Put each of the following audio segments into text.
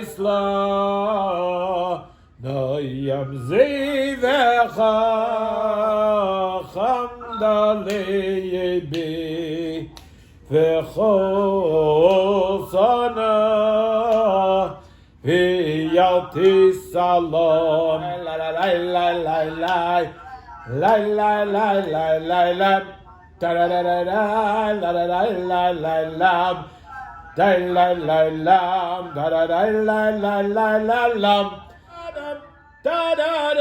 isla no yam zivecha chamdalei bi v'chosana v'yalti salom la la la la la la la la la la la la da da da da da la la la la la la da la la la da da da la la la la la da da da da da da la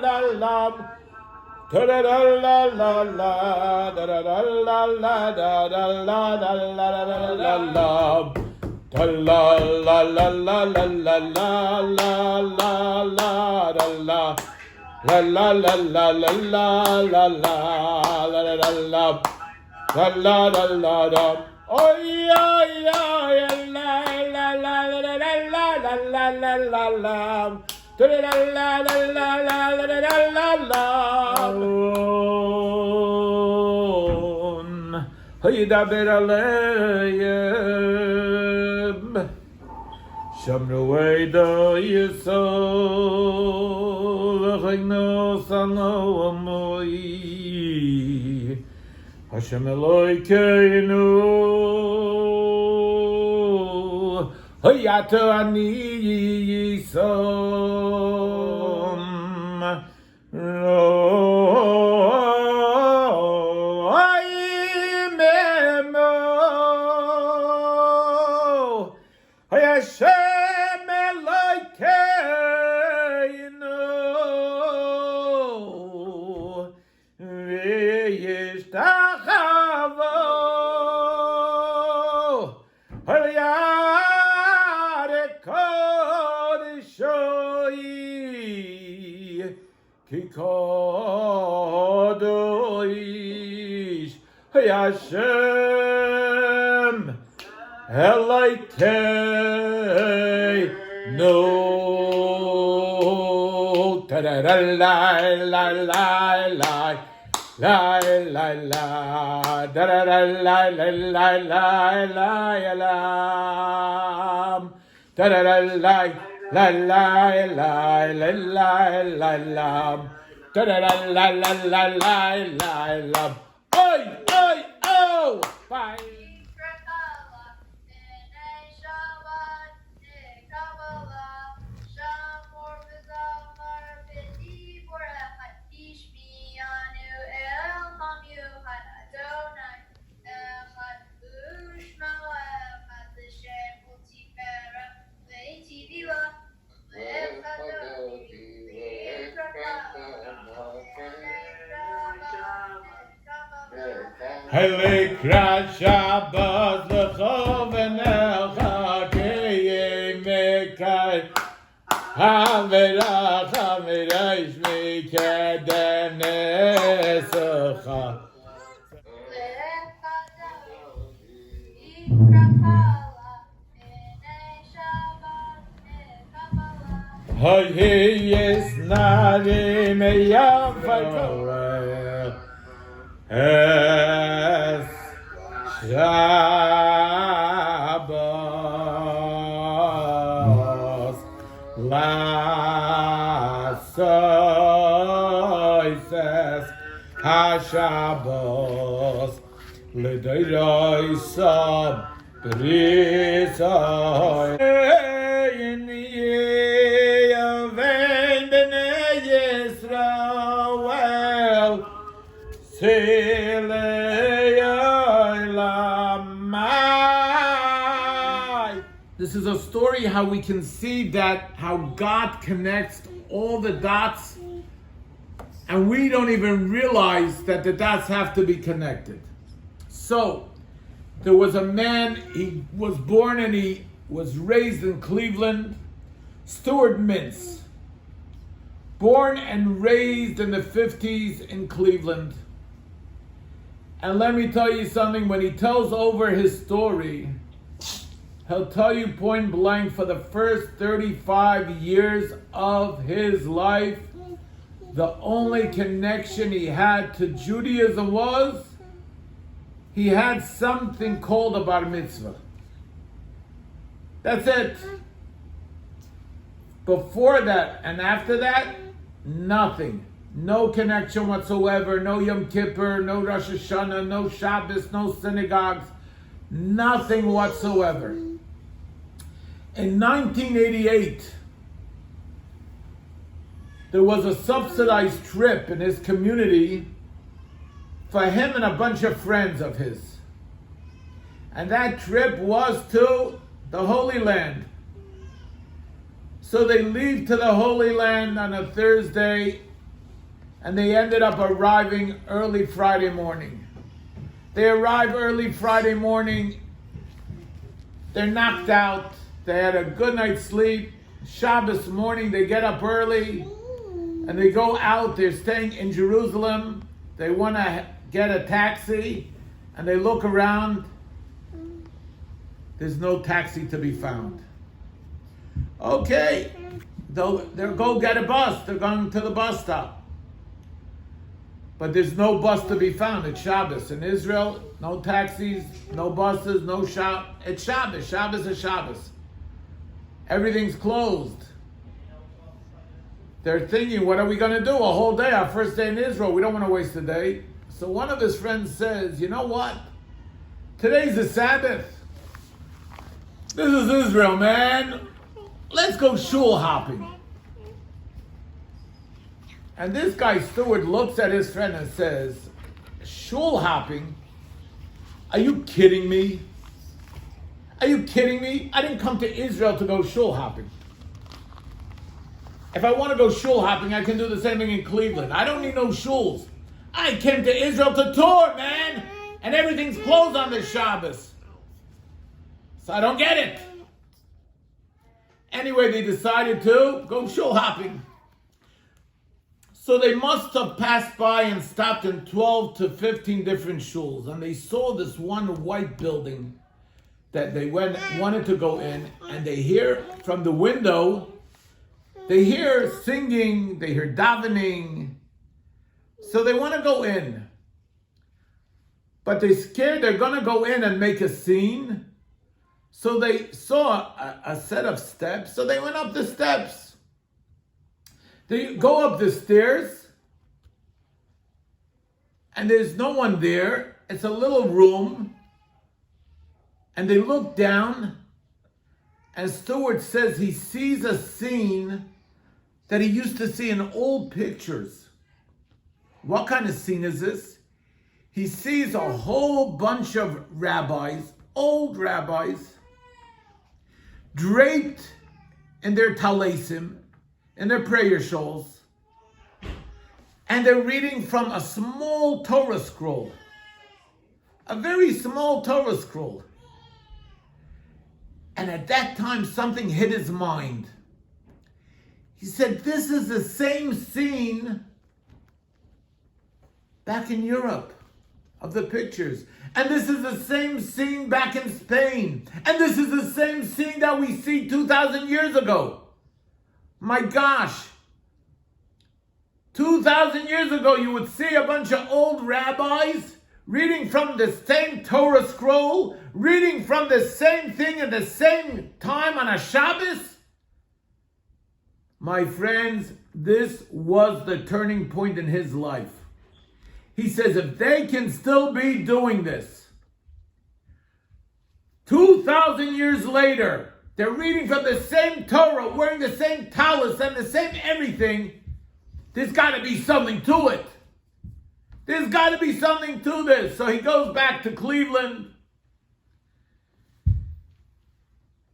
la la da da da la la la da da da la la da da la da la la la la da la la la la la la la la la la da la la la la la la la la la la la la la la la la la oh yeah yeah la la la la la la la la la la la la la la la la la la la Hayidaber aleim Shamru Eido Yisol V'chagno Sano Amoi Hashem Elokeinu Hayato Ani Yisom Hashem Elokeinu v'yishtachavo al yad kodeshoi ki kodosh Hashem Elokeinu ta da da la la la la la la la da da da la la la la la la da da da la la la la la la la da da da la la la la la oi oi oh bye Lekrat Shabbos lechovenecha keyemekai Haverach Havereish mikedem nesecha Hoy is narim yafakol Es Shabbos Lasoises HaShabbos L'doiroisam B'risoi Ein Yevain B'nei Yisrael This is a story how we can see that how God connects all the dots and we don't even realize that the dots have to be connected. So there was a man, he was born and he was raised in Cleveland, Stuart Mintz. Born and raised in the 50s in Cleveland. And let me tell you something, when he tells over his story, he'll tell you point blank for the first 35 years of his life, the only connection he had to Judaism was he had something called a bar mitzvah. That's it. Before that and after that, nothing. No connection whatsoever. No Yom Kippur, no Rosh Hashanah, no Shabbos, no synagogues. Nothing whatsoever. In 1988, there was a subsidized trip in his community for him and a bunch of friends of his. And that trip was to the Holy Land. So they leave to the Holy Land on a Thursday, and they ended up arriving early Friday morning. They arrive early Friday morning, they're knocked out, they had a good night's sleep. Shabbos morning, they get up early, and they go out, they're staying in Jerusalem, they want to get a taxi, and they look around, there's no taxi to be found. Okay, they'll go get a bus, they're going to the bus stop. But there's no bus to be found. It's Shabbos. In Israel, no taxis, no buses, no shop. It's Shabbos. Shabbos is Shabbos. Everything's closed. They're thinking, what are we going to do? A whole day, our first day in Israel. We don't want to waste a day. So one of his friends says, you know what? Today's the Sabbath. This is Israel, man. Let's go shul hopping. And this guy, Stewart, looks at his friend and says, shul hopping? Are you kidding me? Are you kidding me? I didn't come to Israel to go shul hopping. If I want to go shul hopping, I can do the same thing in Cleveland. I don't need no shuls. I came to Israel to tour, man. And everything's closed on this Shabbos. So I don't get it. Anyway, they decided to go shul hopping. So they must have passed by and stopped in 12 to 15 different shuls. And they saw this one white building that they wanted to go in. And they hear from the window, they hear singing, they hear davening. So they want to go in. But they're scared they're going to go in and make a scene. So they saw a set of steps. So they went up the steps. They go up the stairs, and there's no one there. It's a little room, and they look down, and Stewart says he sees a scene that he used to see in old pictures. What kind of scene is this? He sees a whole bunch of rabbis, old rabbis, draped in their talesim, in their prayer shawls, and they're reading from a small Torah scroll, a very small Torah scroll. And at that time, something hit his mind. He said, this is the same scene back in Europe of the pictures. And this is the same scene back in Spain. And this is the same scene that we see 2,000 years ago. My gosh, 2,000 years ago, you would see a bunch of old rabbis reading from the same Torah scroll, reading from the same thing at the same time on a Shabbos. My friends, this was the turning point in his life. He says, if they can still be doing this, 2,000 years later, they're reading from the same Torah, wearing the same talis and the same everything. There's got to be something to it. There's got to be something to this. So he goes back to Cleveland.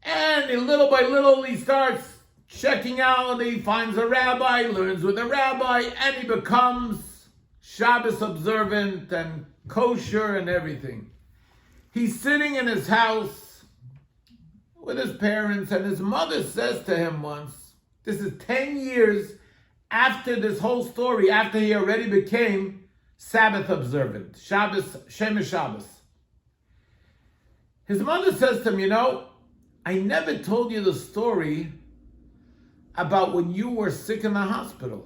And little by little, he starts checking out. He finds a rabbi, learns with a rabbi, and he becomes Shabbos observant and kosher and everything. He's sitting in his house with his parents, and his mother says to him once, this is 10 years after this whole story, after he already became Sabbath observant, Shabbos, Shemesh Shabbos. His mother says to him, you know, I never told you the story about when you were sick in the hospital.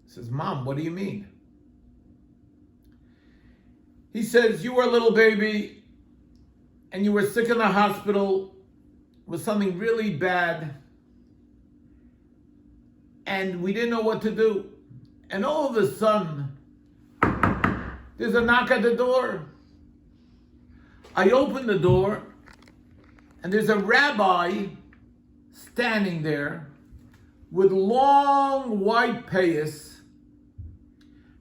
He says, Mom, what do you mean? He says, you were a little baby, and you were sick in the hospital was something really bad, and we didn't know what to do. And all of a sudden, there's a knock at the door. I open the door, and there's a rabbi standing there with long white payas,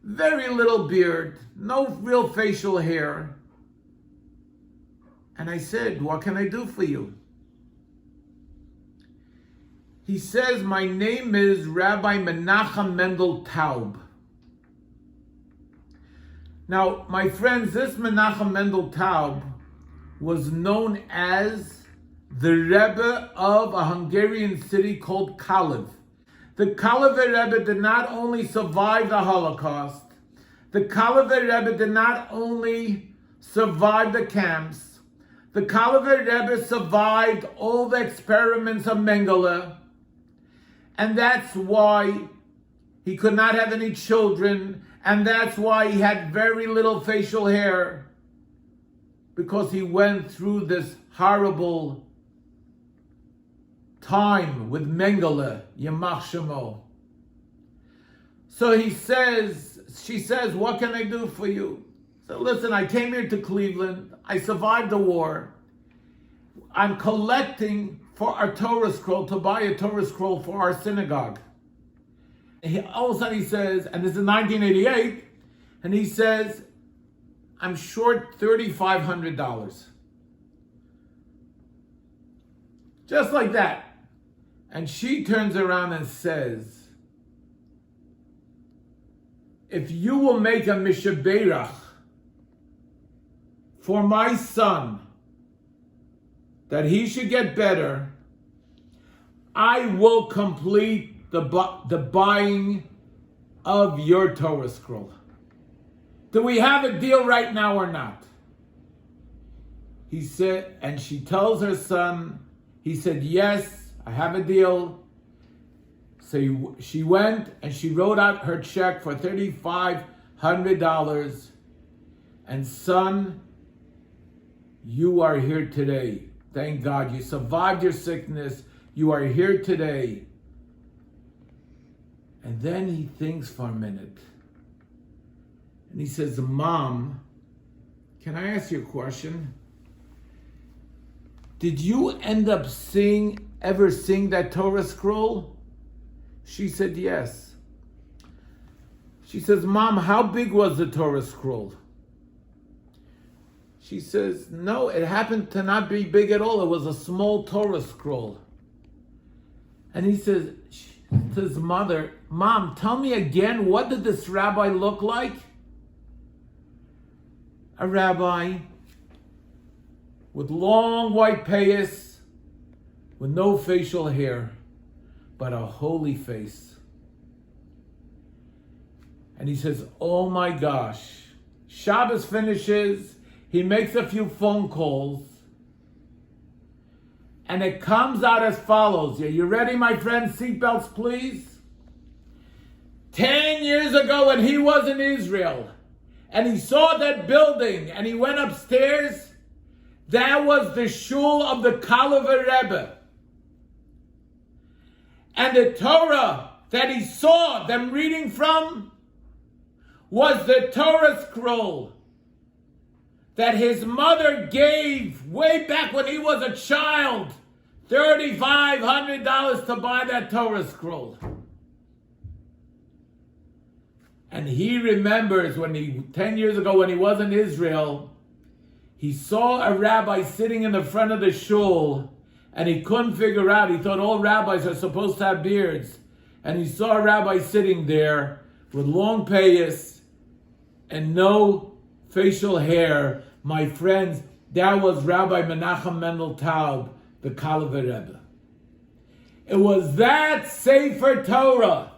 very little beard, no real facial hair. And I said, what can I do for you? He says, my name is Rabbi Menachem Mendel Taub. Now, my friends, this Menachem Mendel Taub was known as the Rebbe of a Hungarian city called Kalev. The Kalever Rebbe did not only survive the Holocaust, the Kalever Rebbe did not only survive the camps, the Kalever Rebbe survived all the experiments of Mengele, and that's why he could not have any children, and that's why he had very little facial hair, because he went through this horrible time with Mengele, Yamach Shemo. So she says, what can I do for you? So listen, I came here to Cleveland. I survived the war. I'm collecting for our Torah scroll, to buy a Torah scroll for our synagogue. All of a sudden he says, and this is 1988, and he says, I'm short $3,500. Just like that. And she turns around and says, if you will make a mishaberach for my son, that he should get better, I will complete the buying of your Torah scroll. Do we have a deal right now or not? He said, and she tells her son, he said, yes, I have a deal. So she went and she wrote out her check for $3,500. And son, you are here today. Thank God you survived your sickness. You are here today. And then he thinks for a minute. And he says, Mom, can I ask you a question? Did you end up ever sing that Torah scroll? She said, yes. She says, Mom, how big was the Torah scroll? She says, no, it happened to not be big at all. It was a small Torah scroll. And he says to his mother, Mom, tell me again, what did this rabbi look like? A rabbi with long white payas, with no facial hair, but a holy face. And he says, oh my gosh. Shabbos finishes, he makes a few phone calls, and it comes out as follows. Are you ready, my friends? Seatbelts, please. 10 years ago when he was in Israel, and he saw that building, and he went upstairs, that was the shul of the Kalever Rebbe. And the Torah that he saw them reading from was the Torah scroll that his mother gave way back when he was a child, $3,500 to buy that Torah scroll. And he remembers 10 years ago when he was in Israel, he saw a rabbi sitting in the front of the shul, and he couldn't figure out. He thought all rabbis are supposed to have beards. And he saw a rabbi sitting there with long payas and no facial hair. My friends, that was Rabbi Menachem Mendel Taub, the Kalever Rebbe. It was that Sefer Torah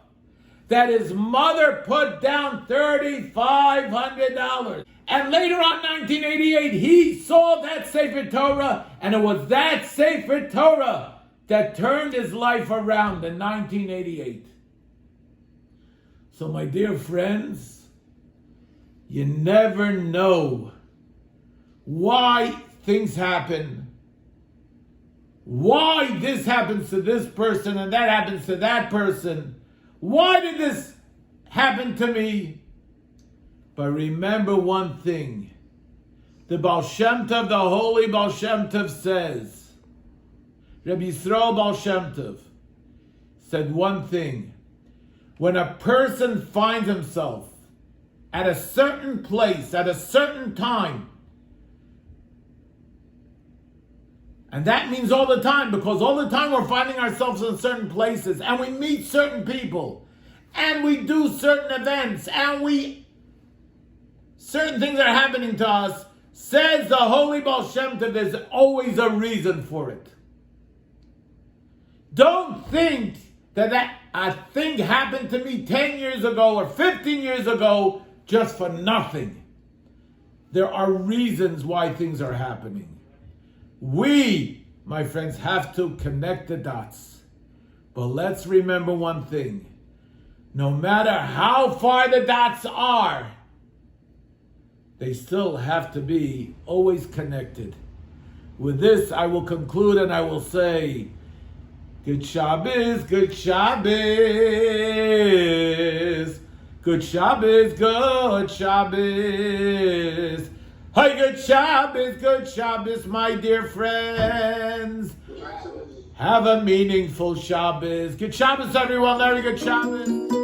that his mother put down $3,500. And later on, 1988, he saw that Sefer Torah, and it was that Sefer Torah that turned his life around in 1988. So my dear friends, you never know why things happen. why this happens to this person and that happens to that person. Why did this happen to me? But remember one thing. The Baal Shem Tov, the holy Baal Shem Tov says, Rabbi Yisrael Baal Shem Tov said one thing. When a person finds himself at a certain place, at a certain time, and that means all the time, because all the time we're finding ourselves in certain places, and we meet certain people, and we do certain events, and certain things are happening to us, says the holy Baal Shem Tov, there's always a reason for it. Don't think that a thing happened to me 10 years ago or 15 years ago just for nothing. There are reasons why things are happening. We, my friends, have to connect the dots. But let's remember one thing. No matter how far the dots are, they still have to be always connected. With this, I will conclude and I will say, Good Shabbos, Good Shabbos, Good Shabbos, Good Shabbos. Hi, Good Shabbos, my dear friends. Have a meaningful Shabbos. Good Shabbos, everyone. Very good Shabbos.